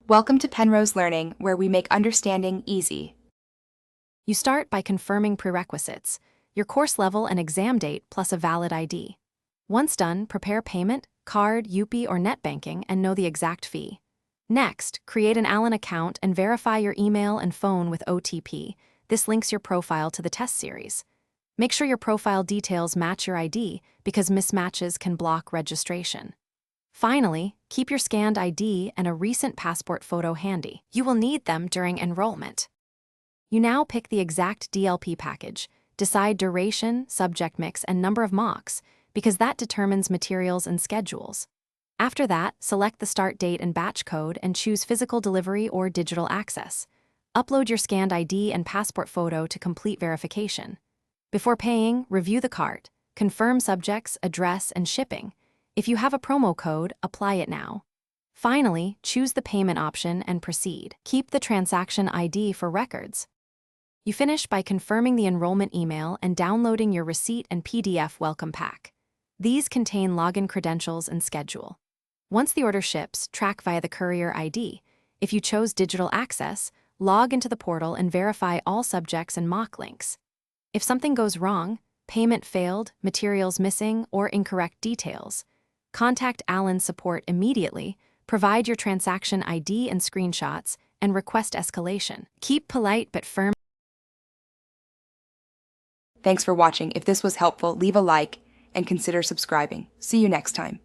Welcome to Penrose Learning, where we make understanding easy. You start by confirming prerequisites, your course level and exam date plus a valid ID. Once done, prepare payment, card, UPI, or net banking and know the exact fee. Next, create an Allen account and verify your email and phone with OTP. This links your profile to the test series. Make sure your profile details match your ID because mismatches can block registration. Finally, keep your scanned ID and a recent passport photo handy. You will need them during enrollment. You now pick the exact DLP package, decide duration, subject mix, and number of mocks, because that determines materials and schedules. After that, select the start date and batch code and choose physical delivery or digital access. Upload your scanned ID and passport photo to complete verification. Before paying, review the cart, confirm subjects, address, and shipping. If you have a promo code, apply it now. Finally, choose the payment option and proceed. Keep the transaction ID for records. You finish by confirming the enrollment email and downloading your receipt and PDF welcome pack. These contain login credentials and schedule. Once the order ships, track via the courier ID. If you chose digital access, log into the portal and verify all subjects and mock links. If something goes wrong, payment failed, materials missing, or incorrect details, contact Allen support immediately, provide your transaction ID and screenshots, and request escalation. Keep polite but firm. Thanks for watching. If this was helpful, leave a like and consider subscribing. See you next time.